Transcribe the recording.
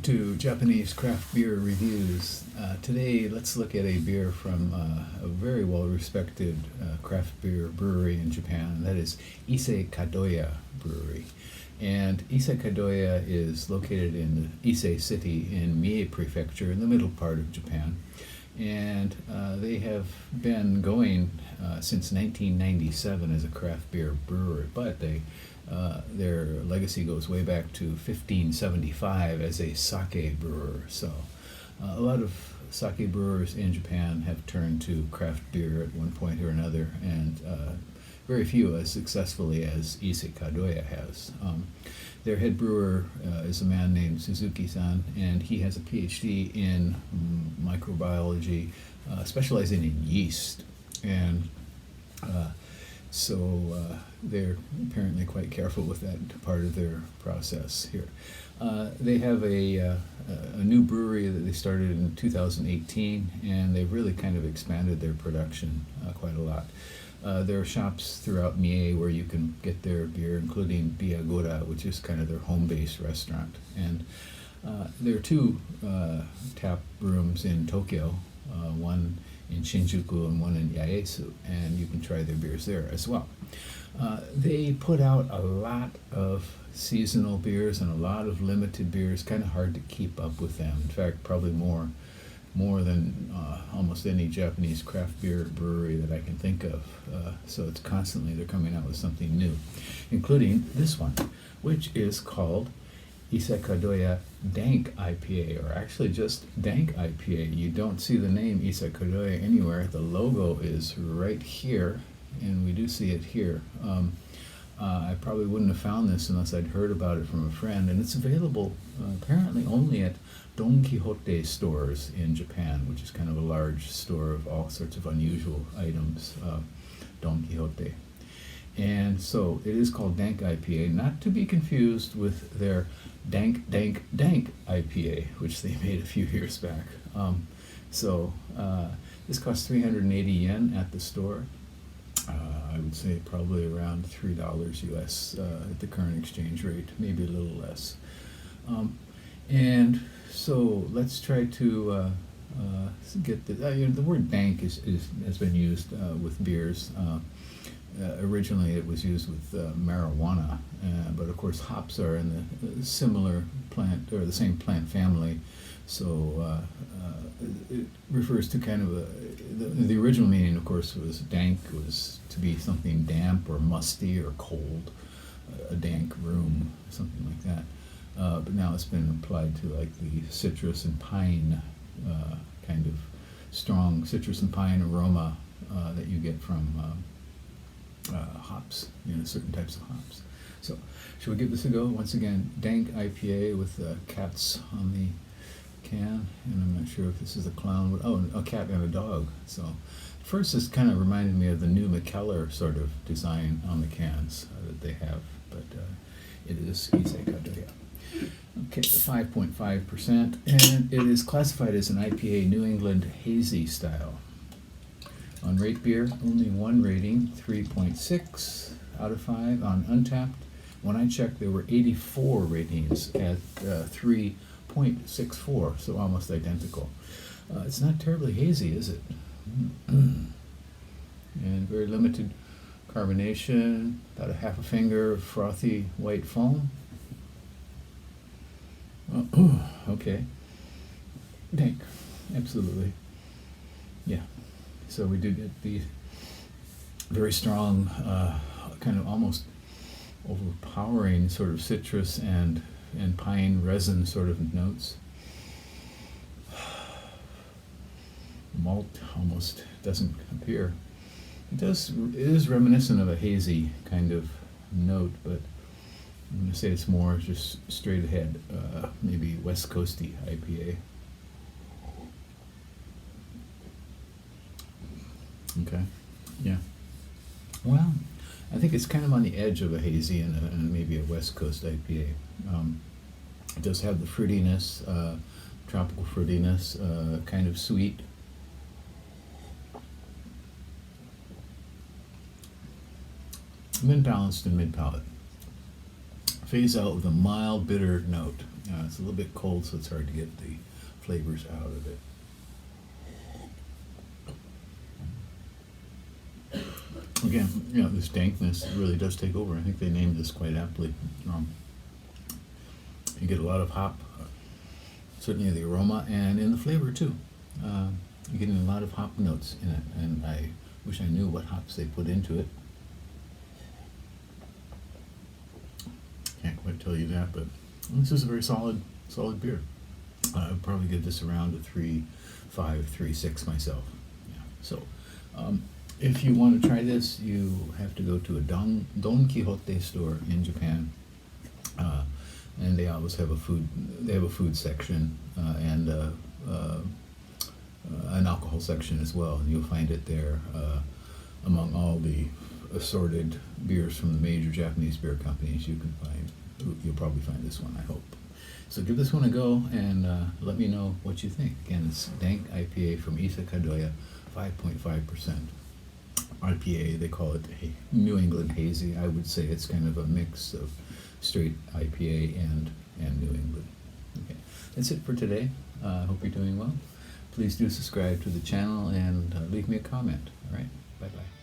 to Japanese craft beer reviews. Today, let's look at a beer from a very well-respected craft beer brewery in Japan. That is Ise Kadoya Brewery. And Ise Kadoya is located in Ise City in Mie Prefecture in the middle part of Japan. And they have been going since 1997 as a craft beer brewery, but their legacy goes way back to 1575 as a sake brewer. So a lot of sake brewers in Japan have turned to craft beer at one point or another, and very few as successfully as Ise Kadoya has. Their head brewer is a man named Suzuki-san, and he has a PhD in microbiology, specializing in yeast. And so they're apparently quite careful with that part of their process here. They have a new brewery that they started in 2018, and they've really kind of expanded their production quite a lot. There are shops throughout Mie where you can get their beer, including Biagura, which is kind of their home-based restaurant. And there are two tap rooms in Tokyo, one in Shinjuku and one in Yaesu, and you can try their beers there as well. They put out a lot of seasonal beers and a lot of limited beers, kind of hard to keep up with them. In fact, probably more than almost any Japanese craft beer brewery that I can think of. So it's constantly they're coming out with something new, including this one, which is called Ise Kadoya Dank IPA, or actually just Dank IPA. You don't see the name Ise Kadoya anywhere. The logo is right here, and we do see it here. I probably wouldn't have found this unless I'd heard about it from a friend, and it's available apparently only at Don Quixote stores in Japan, which is kind of a large store of all sorts of unusual items, Don Quixote. And so it is called Dank IPA, not to be confused with their Dank IPA, which they made a few years back. This costs 380 yen at the store. I would say probably around $3 US at the current exchange rate, maybe a little less. And so let's try to get the word dank has been used with beers. Originally it was used with marijuana, but of course hops are in the similar plant or the same plant family, so it refers to kind of the original meaning, of course, was dank was to be something damp or musty or cold, a dank room, something like that. But now it's been applied to like the citrus and pine kind of strong citrus and pine aroma that you get from hops, certain types of hops. So, should we give this a go? Once again, Dank IPA with cats on the can, and I'm not sure if this is a clown. Oh, a cat and a dog. So, first, this kind of reminded me of the new McKellar sort of design on the cans that they have, but it is Ise Kadoya. Okay, the 5.5%, and it is classified as an IPA New England hazy style. On Rate Beer, only one rating, 3.6 out of 5 on Untappd. When I checked, there were 84 ratings at 3.64, so almost identical. It's not terribly hazy, is it? And very limited carbonation, about a half a finger of frothy white foam. Okay. Dank, absolutely. Yeah. So we do get the very strong, kind of almost overpowering sort of citrus and pine resin sort of notes. Malt almost doesn't appear. It is reminiscent of a hazy kind of note, but I'm going to say it's more just straight ahead, maybe West Coasty IPA. Okay, yeah. Well, I think it's kind of on the edge of a hazy and maybe a West Coast IPA. It does have the fruitiness, tropical fruitiness, kind of sweet. Mid-balanced and mid-palate. Phase out with a mild bitter note. It's a little bit cold, so it's hard to get the flavors out of it. Again, this dankness really does take over. I think they named this quite aptly. You get a lot of hop, certainly the aroma, and in the flavor too. You're getting a lot of hop notes in it, and I wish I knew what hops they put into it. Can't quite tell you that, but this is a very solid beer. I'd probably give this around a 3.5, 3.6 myself. Yeah. So, if you want to try this, you have to go to a Don Quixote store in Japan, and they always have a food. They have a food section and an alcohol section as well. And you'll find it there among all the assorted beers from the major Japanese beer companies. You'll probably find this one, I hope. So give this one a go and let me know what you think. Again, it's Dank IPA from Ise Kadoya, 5.5%. IPA, they call it a New England hazy. I would say it's kind of a mix of straight IPA and New England. Okay, that's it for today. I hope you're doing well. Please do subscribe to the channel and leave me a comment. All right, bye-bye.